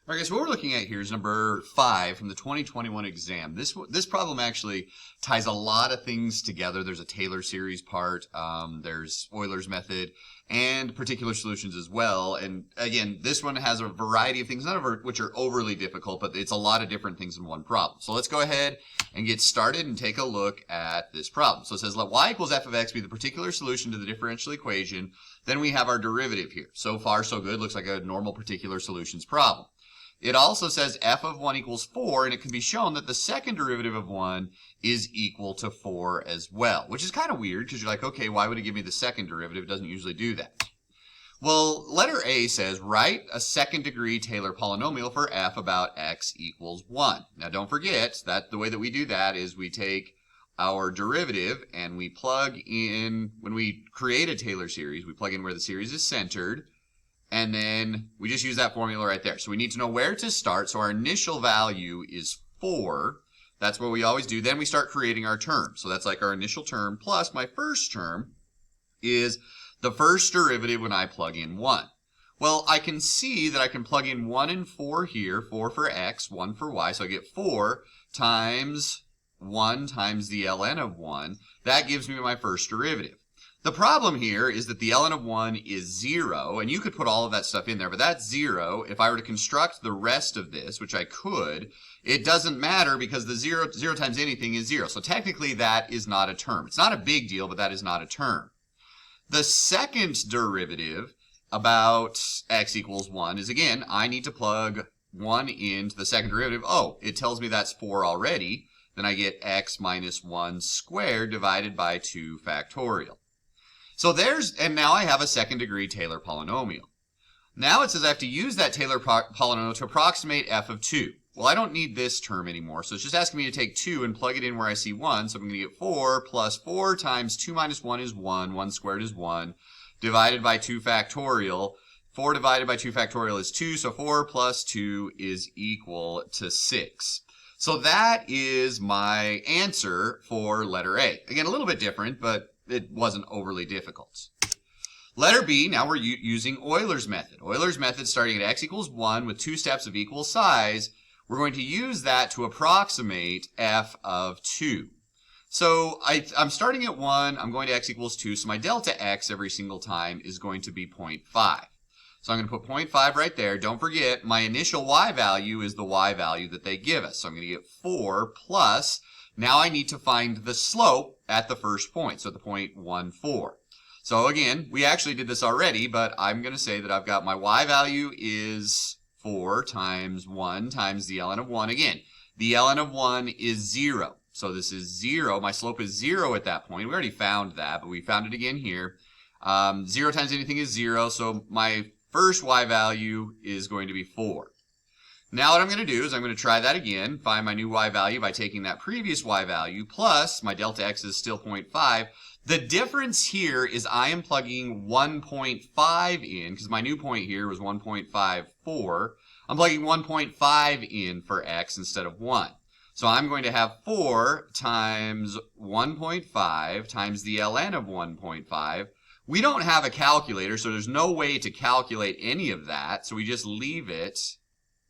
All right, guys, what we're looking at here is number 5 from the 2021 exam. This problem actually ties a lot of things together. There's a Taylor series part, there's Euler's method, and particular solutions as well. And again, this one has a variety of things, none of which are overly difficult, but it's a lot of different things in one problem. So let's go ahead and get started and take a look at this problem. So it says, let y equals f of x be the particular solution to the differential equation. Then we have our derivative here. So far, so good. Looks like a normal particular solutions problem. It also says f of 1 equals 4, and it can be shown that the second derivative of 1 is equal to 4 as well, which is kind of weird because you're like, okay, why would it give me the second derivative? It doesn't usually do that. Well, letter A says, write a second degree Taylor polynomial for f about x equals 1. Now, don't forget that the way that we do that is we take our derivative and we plug in, when we create a Taylor series, we plug in where the series is centered. And then we just use that formula right there. So we need to know where to start. So our initial value is 4. That's what we always do. Then we start creating our term. So that's like our initial term plus my first term is the first derivative when I plug in 1. Well, I can see that I can plug in 1 and 4 here. 4 for x, 1 for y. So I get 4 times 1 times the ln of 1. That gives me my first derivative. The problem here is that the ln of 1 is 0, and you could put all of that stuff in there, but that's 0. If I were to construct the rest of this, which I could, it doesn't matter because the 0 times anything is 0. So technically that is not a term. It's not a big deal, but that is not a term. The second derivative about x equals 1 is, again, I need to plug 1 into the second derivative. Oh, it tells me that's 4 already. Then I get x minus 1 squared divided by 2 factorial. So and now I have a second degree Taylor polynomial. Now it says I have to use that Taylor polynomial to approximate f of 2. Well, I don't need this term anymore, so it's just asking me to take 2 and plug it in where I see 1. So I'm going to get 4 plus 4 times 2 minus 1 is 1. 1 squared is 1. Divided by 2 factorial. 4 divided by 2 factorial is 2, so 4 plus 2 is equal to 6. So that is my answer for letter A. Again, a little bit different, but it wasn't overly difficult. Letter B, now we're using Euler's method. Euler's method starting at x equals 1 with 2 steps of equal size. We're going to use that to approximate f of 2. So I'm starting at 1, I'm going to x equals 2, so my delta x every single time is going to be 0.5. So I'm going to put 0.5 right there. Don't forget, my initial y value is the y value that they give us. So I'm going to get 4 plus, now I need to find the slope at the first point, so at the point 1, 4. So again, we actually did this already, but I'm going to say that I've got my y value is 4 times 1 times the ln of 1. Again, the ln of 1 is 0. So this is 0. My slope is 0 at that point. We already found that, but we found it again here. 0 times anything is 0, so my first y value is going to be 4. Now what I'm going to do is I'm going to try that again, find my new y value by taking that previous y value, plus my delta x is still 0.5. The difference here is I am plugging 1.5 in, because my new point here was 1.54. I'm plugging 1.5 in for x instead of 1. So I'm going to have 4 times 1.5 times the ln of 1.5. We don't have a calculator, so there's no way to calculate any of that, so we just leave it.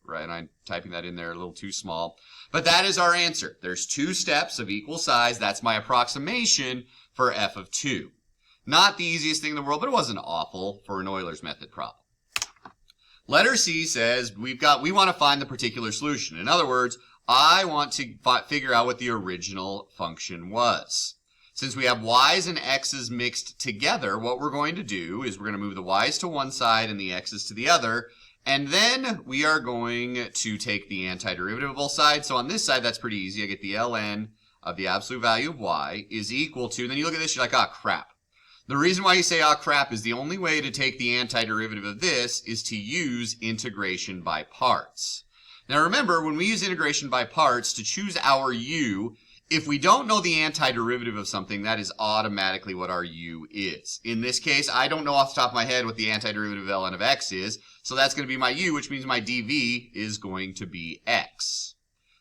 Right, I'm typing that in there a little too small. But that is our answer. There's 2 steps of equal size. That's my approximation for f of 2. Not the easiest thing in the world, but it wasn't awful for an Euler's method problem. Letter C says we want to find the particular solution. In other words, I want to figure out what the original function was. Since we have y's and x's mixed together, what we're going to do is we're going to move the y's to one side and the x's to the other. And then we are going to take the antiderivative of both sides. So on this side, that's pretty easy. I get the ln of the absolute value of y is equal to, and then you look at this, you're like, ah, crap. The reason why you say, ah, crap, is the only way to take the antiderivative of this is to use integration by parts. Now remember, when we use integration by parts, to choose our u, if we don't know the antiderivative of something, that is automatically what our u is. In this case, I don't know off the top of my head what the antiderivative of ln of x is, so that's going to be my u, which means my dv is going to be x.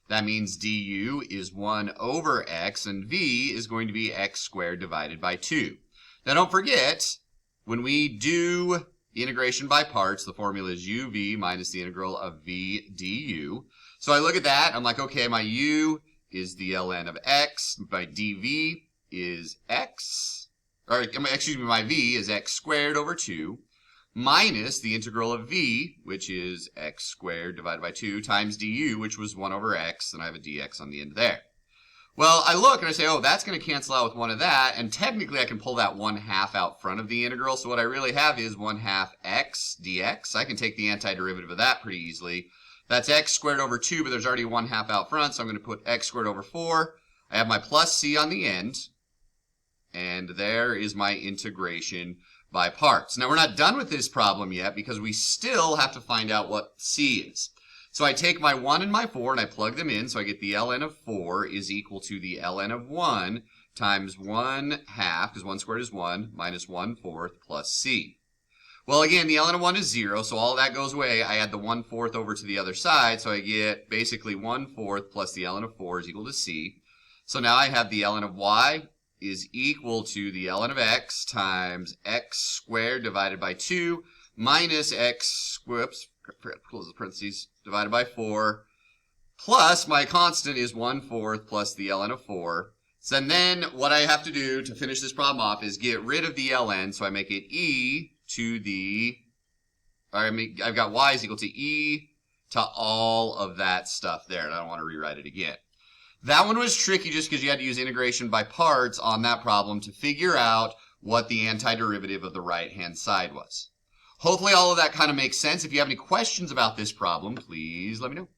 That means du is 1 over x, and v is going to be x squared divided by 2. Now don't forget, when we do integration by parts. The formula is uv minus the integral of v du. So I look at that, I'm like, okay, my u is the ln of x, my dv is x, or excuse me, my v is x squared over 2, minus the integral of v, which is x squared divided by 2, times du, which was 1 over x, and I have a dx on the end there. Well, I look and I say, oh, that's going to cancel out with 1 of that, and technically I can pull that 1/2 out front of the integral, so what I really have is 1/2 x dx. I can take the antiderivative of that pretty easily. That's x squared over 2, but there's already 1/2 out front, so I'm going to put x squared over 4. I have my plus c on the end, and there is my integration by parts. Now, we're not done with this problem yet because we still have to find out what c is. So I take my 1 and my 4 and I plug them in, so I get the ln of 4 is equal to the ln of 1 times 1/2, because 1 squared is 1, minus 1/4 plus c. Well, again, the ln of 1 is 0, so all of that goes away. I add the 1/4 over to the other side, so I get basically 1/4 plus the ln of 4 is equal to c. So now I have the ln of y is equal to the ln of x times x squared divided by 2 minus x, whoops, close the parentheses, divided by 4, plus my constant is 1/4 plus the ln of 4. So then what I have to do to finish this problem off is get rid of the ln, so I make it e to the, I've got y is equal to e to all of that stuff there, and I don't want to rewrite it again. That one was tricky just because you had to use integration by parts on that problem to figure out what the antiderivative of the right-hand side was. Hopefully all of that kind of makes sense. If you have any questions about this problem, please let me know.